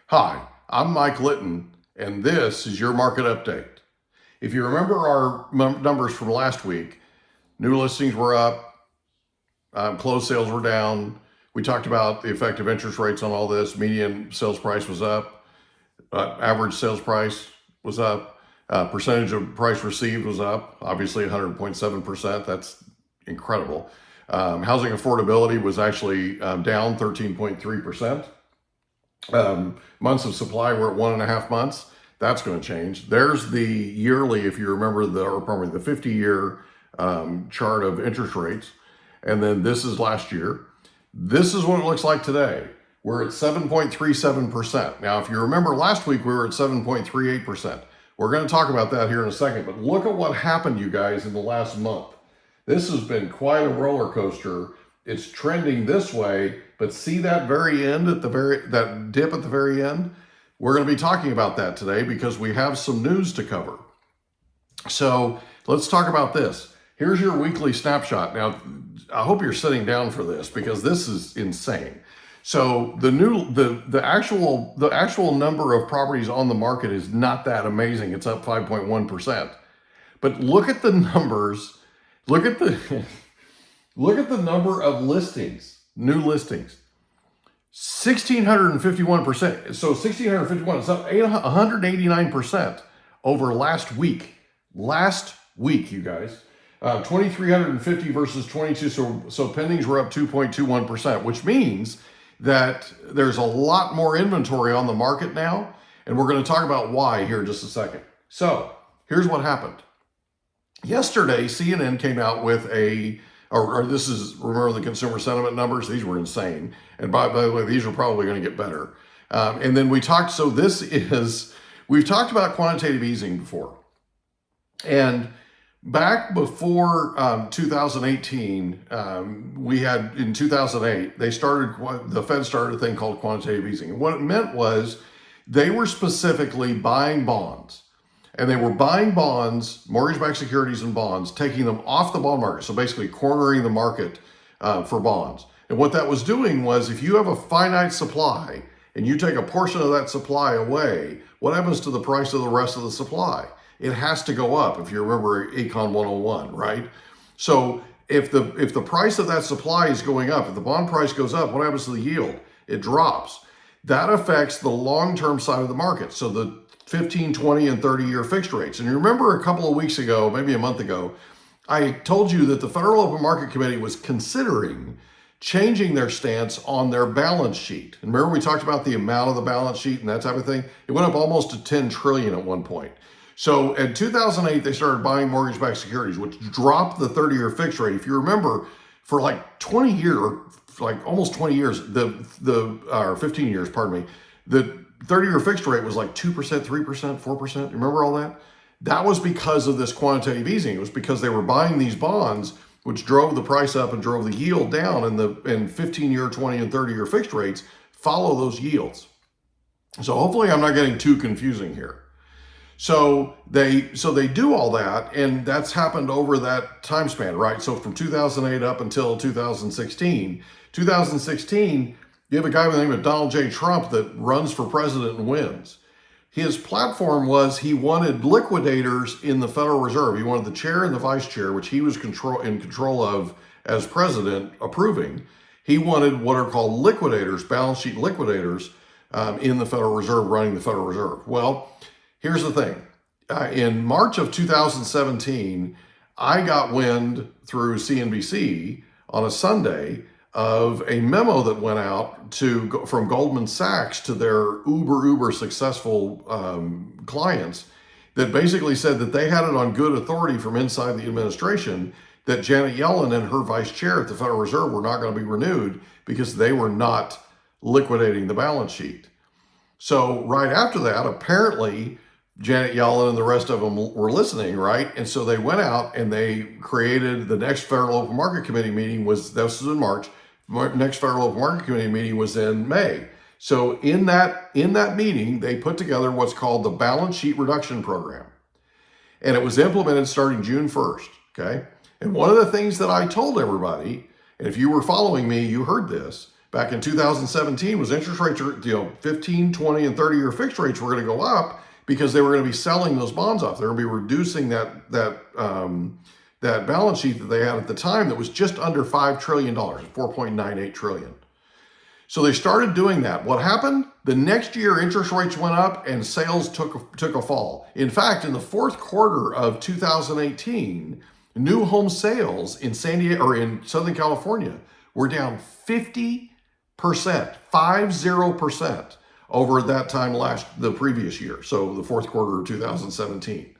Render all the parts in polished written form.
Hi, I'm Mike Litton, and this is your market update. If you remember our numbers from last week, new listings were up, closed sales were down. We talked about the effect of interest rates on all this. Median sales price was up, average sales price was up, percentage of price received was up, obviously 100.7%. That's incredible. Housing affordability was actually down 13.3%. Months of supply were at 1.5 months. That's going to change. There's the yearly, if you remember the 50-year chart of interest rates. And then this is last year. This is what it looks like today. We're at 7.37%. Now, if you remember last week, we were at 7.38%. We're going to talk about that here in a second, but look at what happened, you guys, in the last month. This has been quite a roller coaster. It's trending this way, but see that very end that dip at the very end? We're going to be talking about that today because we have some news to cover. So let's talk about this. Here's your weekly snapshot. Now, I hope you're sitting down for this because this is insane. So the actual number of properties on the market is not that amazing. It's up 5.1%. But look at the numbers. Look at the number of listings, new listings. 1,651%. So 1,651 is up 189% over last week. Last week, you guys. 2,350 versus 22. So pendings were up 2.21%, which means that there's a lot more inventory on the market now. And we're going to talk about why here in just a second. So here's what happened. Yesterday, CNN came out with remember the consumer sentiment numbers? These were insane. And by the way, these are probably going to get better. And then we've talked about quantitative easing before. And back before 2018, in 2008, the Fed started a thing called quantitative easing. And what it meant was they were specifically buying bonds. And they were buying bonds, mortgage-backed securities and bonds, taking them off the bond market. So basically cornering the market for bonds. And what that was doing was if you have a finite supply and you take a portion of that supply away, what happens to the price of the rest of the supply? It has to go up, if you remember Econ 101, right? So if the price of that supply is going up, if the bond price goes up, what happens to the yield? It drops. That affects the long-term side of the market. So the 15, 20, and 30-year fixed rates. And you remember a couple of weeks ago, maybe a month ago, I told you that the Federal Open Market Committee was considering changing their stance on their balance sheet. And remember we talked about the amount of the balance sheet and that type of thing? It went up almost to 10 trillion at one point. So in 2008, they started buying mortgage-backed securities, which dropped the 30-year fixed rate. If you remember, for like almost 20 years, or 15 years, pardon me, the 30-year fixed rate was like 2%, 3%, 4%. Remember all that? That was because of this quantitative easing. It was because they were buying these bonds, which drove the price up and drove the yield down, and 15-year, 20, and 30-year fixed rates follow those yields. So hopefully I'm not getting too confusing here. So they do all that, and that's happened over that time span, right? So from 2008 up until 2016, you have a guy by the name of Donald J. Trump that runs for president and wins. His platform was he wanted liquidators in the Federal Reserve. He wanted the chair and the vice chair, which he was in control of as president, approving. He wanted what are called liquidators, balance sheet liquidators, in the Federal Reserve, running the Federal Reserve. Well, here's the thing. In March of 2017, I got wind through CNBC on a Sunday of a memo that went out from Goldman Sachs to their uber successful clients that basically said that they had it on good authority from inside the administration that Janet Yellen and her vice chair at the Federal Reserve were not going to be renewed because they were not liquidating the balance sheet. So right after that, apparently Janet Yellen and the rest of them were listening, right? And so they went out and they created the next Federal Open Market Committee meeting this was in March. Next Federal Open Market Committee meeting was in May. So in that meeting, they put together what's called the Balance Sheet Reduction Program. And it was implemented starting June 1st, okay? And one of the things that I told everybody, and if you were following me, you heard this, back in 2017 was interest rates are, 15, 20, and 30-year fixed rates were going to go up because they were going to be selling those bonds off. They were going to be reducing that balance sheet that they had at the time that was just under $5 trillion, $4.98 trillion. So they started doing that. What happened? The next year, interest rates went up and sales took a fall. In fact, in the fourth quarter of 2018, new home sales in San Diego or in Southern California were down 50%, 50% over that time the previous year. So the fourth quarter of 2017.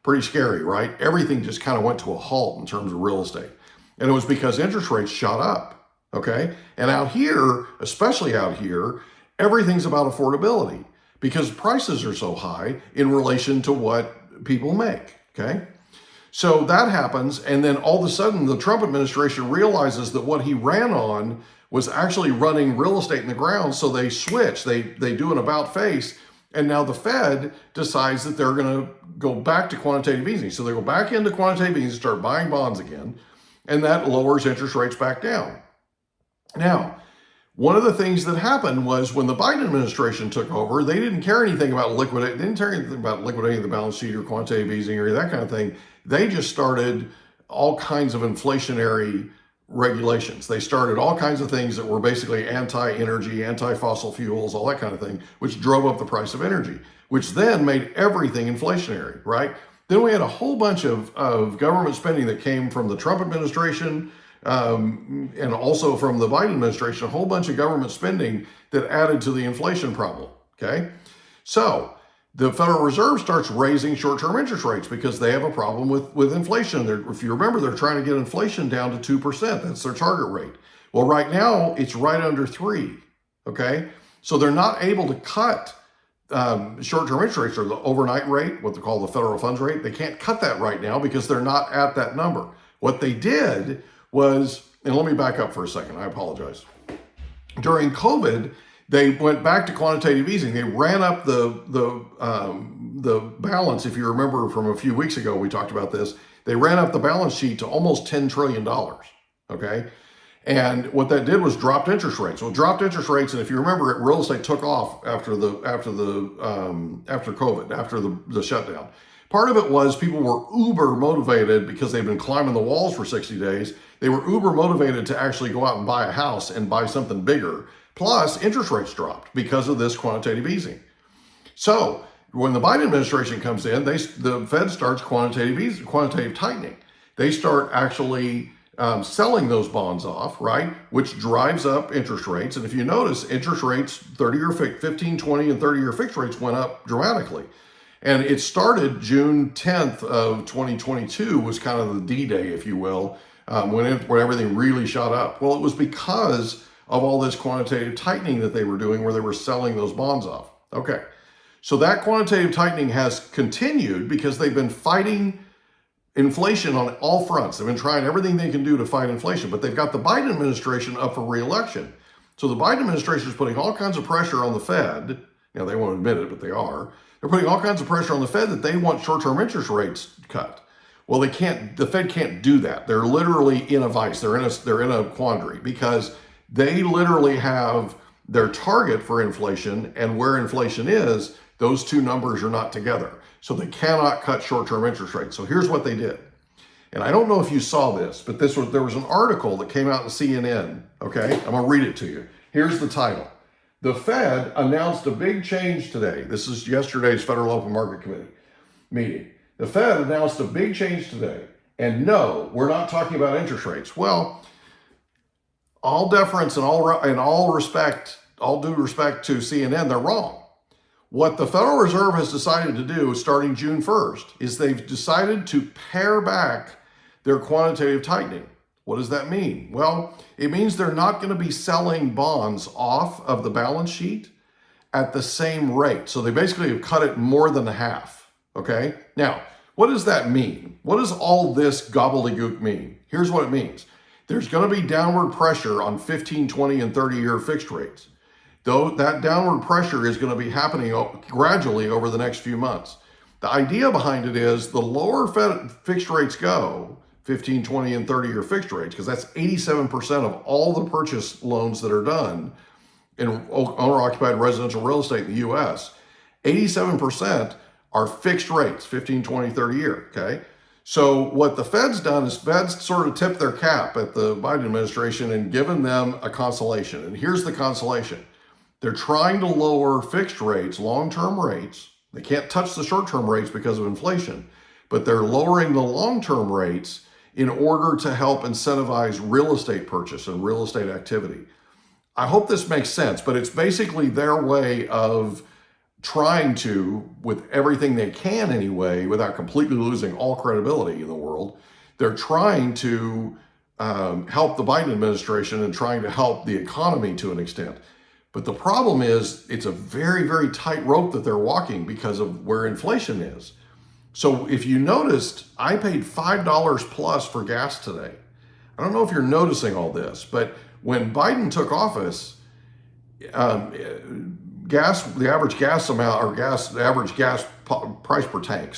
Pretty scary, right? Everything just kind of went to a halt in terms of real estate. And it was because interest rates shot up. Okay. And out here, especially out here, everything's about affordability because prices are so high in relation to what people make. Okay. So that happens. And then all of a sudden, the Trump administration realizes that what he ran on was actually running real estate in the ground. So they switch, they do an about face. And now the Fed decides that they're going to go back to quantitative easing. So they go back into quantitative easing, start buying bonds again, and that lowers interest rates back down. Now, one of the things that happened was when the Biden administration took over, they didn't care anything about liquidating the balance sheet or quantitative easing or that kind of thing. They just started all kinds of inflationary regulations. They started all kinds of things that were basically anti-energy, anti-fossil fuels, all that kind of thing, which drove up the price of energy, which then made everything inflationary, right? Then we had a whole bunch of government spending that came from the Trump administration, and also from the Biden administration, a whole bunch of government spending that added to the inflation problem, okay? So the Federal Reserve starts raising short-term interest rates because they have a problem with inflation. If you remember, they're trying to get inflation down to 2%. That's their target rate. Well, right now, it's right under 3%, okay? So they're not able to cut short-term interest rates or the overnight rate, what they call the federal funds rate. They can't cut that right now because they're not at that number. What they did was, and let me back up for a second, I apologize. During COVID, they went back to quantitative easing. They ran up the balance. If you remember from a few weeks ago, we talked about this. They ran up the balance sheet to almost $10 trillion, okay? And what that did was dropped interest rates. Well, dropped interest rates, and if you remember, real estate took off after COVID, after the shutdown. Part of it was people were uber motivated because they've been climbing the walls for 60 days. They were uber motivated to actually go out and buy a house and buy something bigger. Plus, interest rates dropped because of this quantitative easing. So when the Biden administration comes in, the Fed starts quantitative tightening. They start actually selling those bonds off, right? Which drives up interest rates. And if you notice, interest rates, 15, 20, and 30-year fixed rates went up dramatically. And it started June 10th of 2022 was kind of the D-Day, if you will, when everything really shot up. Well, it was because of all this quantitative tightening that they were doing where they were selling those bonds off. Okay, so that quantitative tightening has continued because they've been fighting inflation on all fronts. They've been trying everything they can do to fight inflation, but they've got the Biden administration up for re-election. So the Biden administration is putting all kinds of pressure on the Fed. They won't admit it, but they are. They're putting all kinds of pressure on the Fed that they want short-term interest rates cut. Well, the Fed can't do that. They're literally in a vice. They're in a quandary because they literally have their target for inflation, and where inflation is, those two numbers are not together. So they cannot cut short-term interest rates. So here's what they did. And I don't know if you saw this, but there was an article that came out in CNN, okay? I'm gonna read it to you. Here's the title. The Fed announced a big change today. This is yesterday's Federal Open Market Committee meeting. The Fed announced a big change today. And no, we're not talking about interest rates. Well, all deference and all due respect to CNN, they're wrong. What the Federal Reserve has decided to do starting June 1st is they've decided to pare back their quantitative tightening. What does that mean? Well, it means they're not going to be selling bonds off of the balance sheet at the same rate. So they basically have cut it more than half, okay? Now, what does that mean? What does all this gobbledygook mean? Here's what it means. There's going to be downward pressure on 15, 20, and 30-year fixed rates. Though that downward pressure is going to be happening gradually over the next few months. The idea behind it is the lower Fed fixed rates go, 15, 20, and 30-year fixed rates, because that's 87% of all the purchase loans that are done in owner-occupied residential real estate in the U.S., 87% are fixed rates, 15, 20, 30 year, okay? So what the Fed's done is Fed's sort of tipped their cap at the Biden administration and given them a consolation. And here's the consolation. They're trying to lower fixed rates, long-term rates. They can't touch the short-term rates because of inflation, but they're lowering the long-term rates in order to help incentivize real estate purchase and real estate activity. I hope this makes sense, but it's basically their way of trying to, with everything they can anyway, without completely losing all credibility in the world, they're trying to help the Biden administration and trying to help the economy to an extent. But the problem is it's a very, very tight rope that they're walking because of where inflation is. So if you noticed, I paid $5 plus for gas today. I don't know if you're noticing all this, but when Biden took office, the average gas amount, or the average gas price per tank,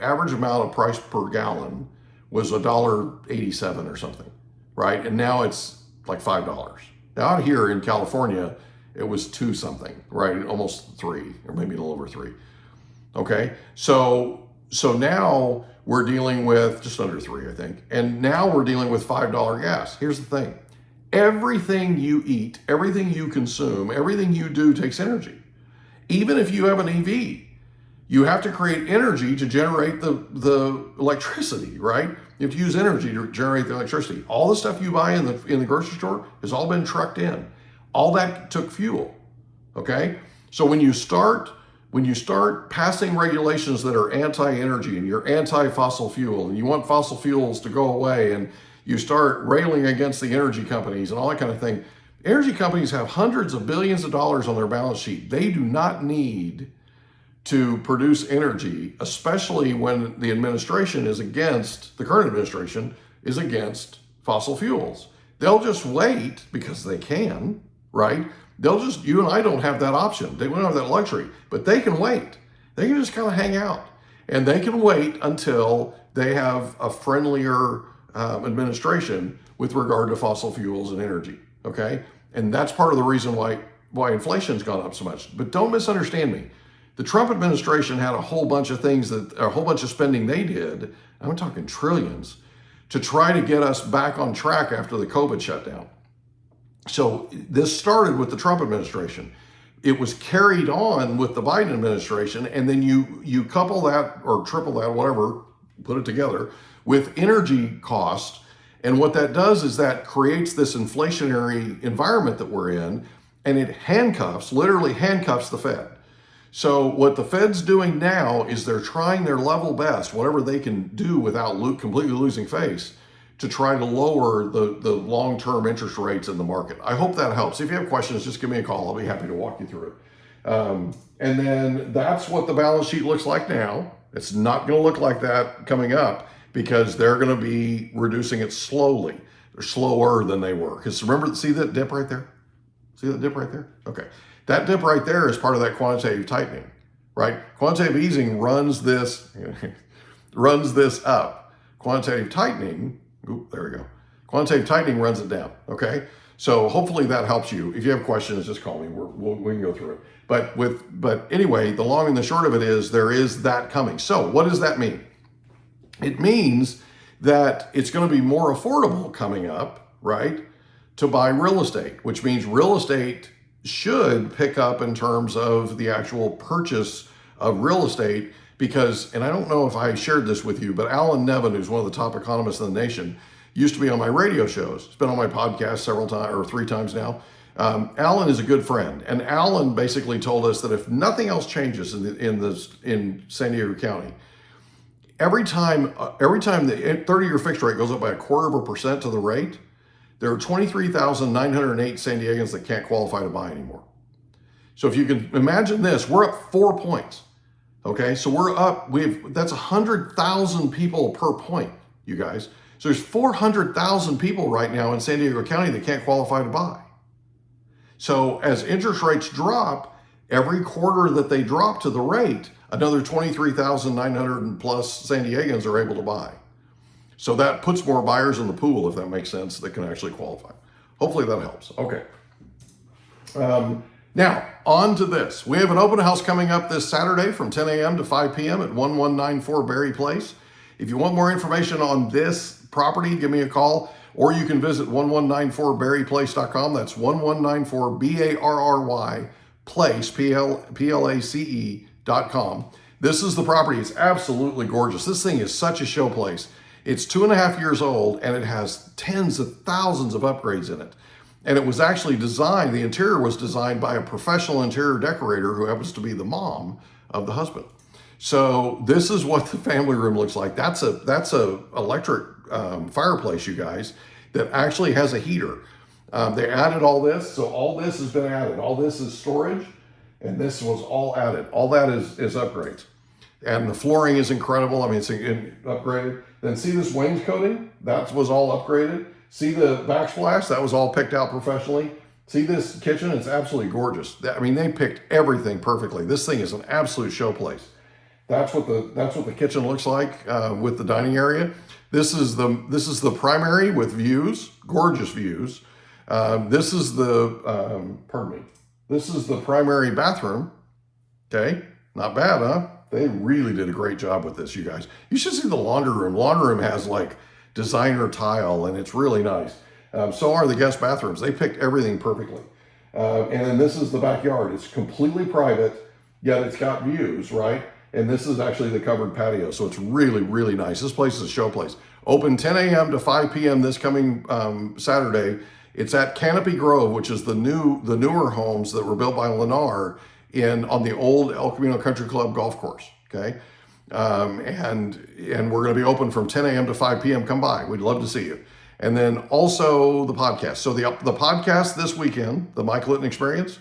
average amount of price per gallon was $1.87 or something, right? And now it's like $5. Now out here in California, it was 2 something, right? Almost 3, or maybe a little over 3. Okay, so now we're dealing with just under 3, I think, and now we're dealing with $5 gas. Here's the thing. Everything you eat, everything you consume, everything you do takes energy. Even if you have an EV, you have to create energy to generate the electricity, right? You have to use energy to generate the electricity. All the stuff you buy in the grocery store has all been trucked in. All that took fuel, okay? So when you start passing regulations that are anti-energy and you're anti-fossil fuel and you want fossil fuels to go away, and you start railing against the energy companies and all that kind of thing. Energy companies have hundreds of billions of dollars on their balance sheet. They do not need to produce energy, especially when the administration is against, the current administration is against fossil fuels. They'll just wait because they can, right? You and I don't have that option. They don't have that luxury, but they can wait. They can just kind of hang out, and they can wait until they have a friendlier administration with regard to fossil fuels and energy, okay? And that's part of the reason why inflation's gone up so much. But don't misunderstand me. The Trump administration had a whole bunch of spending they did, I'm talking trillions, to try to get us back on track after the COVID shutdown. So this started with the Trump administration. It was carried on with the Biden administration, and then you couple that or triple that, whatever, put it together, with energy cost. And what that does is that creates this inflationary environment that we're in, and it literally handcuffs the Fed. So what the Fed's doing now is they're trying their level best, whatever they can do without completely losing face, to try to lower the long-term interest rates in the market. I hope that helps. If you have questions, just give me a call. I'll be happy to walk you through it. And then that's what the balance sheet looks like now. It's not going to look like that coming up, because they're going to be reducing it slowly. They're slower than they were. Because remember, see that dip right there? See that dip right there? Okay. That dip right there is part of that quantitative tightening, right? Quantitative easing runs this up. Quantitative tightening, there we go. Quantitative tightening runs it down, okay? So hopefully that helps you. If you have questions, just call me. We can go through it. But anyway, the long and the short of it is there is that coming. So what does that mean? It means that it's going to be more affordable coming up, right, to buy real estate, which means real estate should pick up in terms of the actual purchase of real estate, because, and I don't know if I shared this with you, but Alan Nevin, who's one of the top economists in the nation, used to be on my radio shows. He's been on my podcast several times, or 3 times now. Alan is a good friend, and Alan basically told us that if nothing else changes in San Diego County, every time the 30-year fixed rate goes up by 0.25% to the rate, there are 23,908 San Diegans that can't qualify to buy anymore. So if you can imagine this, we're up 4 points. Okay, so that's 100,000 people per point, you guys. So there's 400,000 people right now in San Diego County that can't qualify to buy. So as interest rates drop, every quarter that they drop to the rate, another 23,900 plus San Diegans are able to buy. So that puts more buyers in the pool, if that makes sense, that can actually qualify. Hopefully that helps. Okay. Now, on to this. We have an open house coming up this Saturday from 10 a.m. to 5 p.m. at 1194 Berry Place. If you want more information on this property, give me a call, or you can visit 1194berryplace.com. That's 1194 BARRY place, PLACE.com. This is the property. It's absolutely gorgeous. This thing is such a show place. It's 2.5 years old, and it has tens of thousands of upgrades in it. And it was actually designed, the interior was designed by a professional interior decorator who happens to be the mom of the husband. So this is what the family room looks like. That's a electric fireplace, you guys, that actually has a heater. They added all this, so all this has been added. All this is storage, and this was all added. All that is upgrades. And the flooring is incredible. I mean, it's upgraded. Then see this wainscoting? That was all upgraded. See the backsplash? That was all picked out professionally. See this kitchen? It's absolutely gorgeous. I mean, they picked everything perfectly. This thing is an absolute showplace. That's what the kitchen looks like with the dining area. This is the primary with views, gorgeous views. This is the This is the primary bathroom. Okay, not bad, huh? They really did a great job with this, you guys. You should see the laundry room. Laundry room has like designer tile, and it's really nice. So are the guest bathrooms. They picked everything perfectly. And then this is the backyard. It's completely private, yet it's got views, right? And this is actually the covered patio. So it's really, really nice. This place is a show place. Open 10 a.m. to 5 p.m. this coming Saturday. It's at Canopy Grove, which is the newer homes that were built by Lennar on the old El Camino Country Club golf course. Okay. And we're going to be open from 10 a.m. to 5 p.m. Come by. We'd love to see you. And then also the podcast. So the podcast this weekend, the Mike Litton Experience,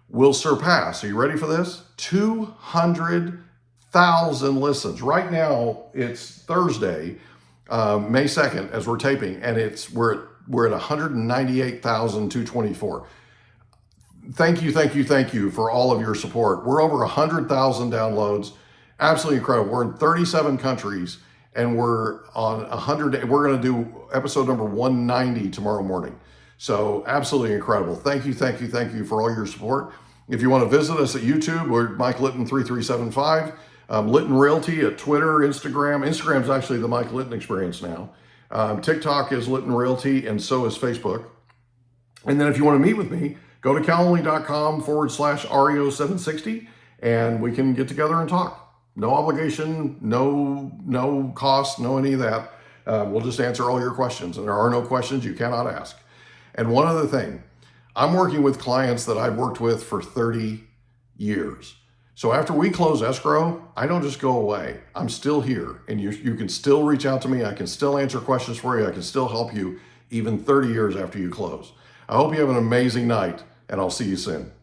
will surpass, are you ready for this? 200,000 listens. Right now, it's Thursday, May 2nd, as we're taping, and we're at 198,224. Thank you for all of your support. We're over 100,000 downloads. Absolutely incredible. We're in 37 countries, and we're on 100. We're going to do episode number 190 tomorrow morning. So absolutely incredible. Thank you for all your support. If you want to visit us at YouTube, we're Mike Litton 3375. Litton Realty at Twitter, Instagram. Instagram's actually the Mike Litton Experience now. TikTok is Litton Realty, and so is Facebook. And then if you want to meet with me, go to calendly.com/REO760, and we can get together and talk. No obligation, no cost, no any of that. We'll just answer all your questions, and there are no questions you cannot ask. And one other thing, I'm working with clients that I've worked with for 30 years. So after we close escrow, I don't just go away. I'm still here, and you can still reach out to me. I can still answer questions for you. I can still help you even 30 years after you close. I hope you have an amazing night, and I'll see you soon.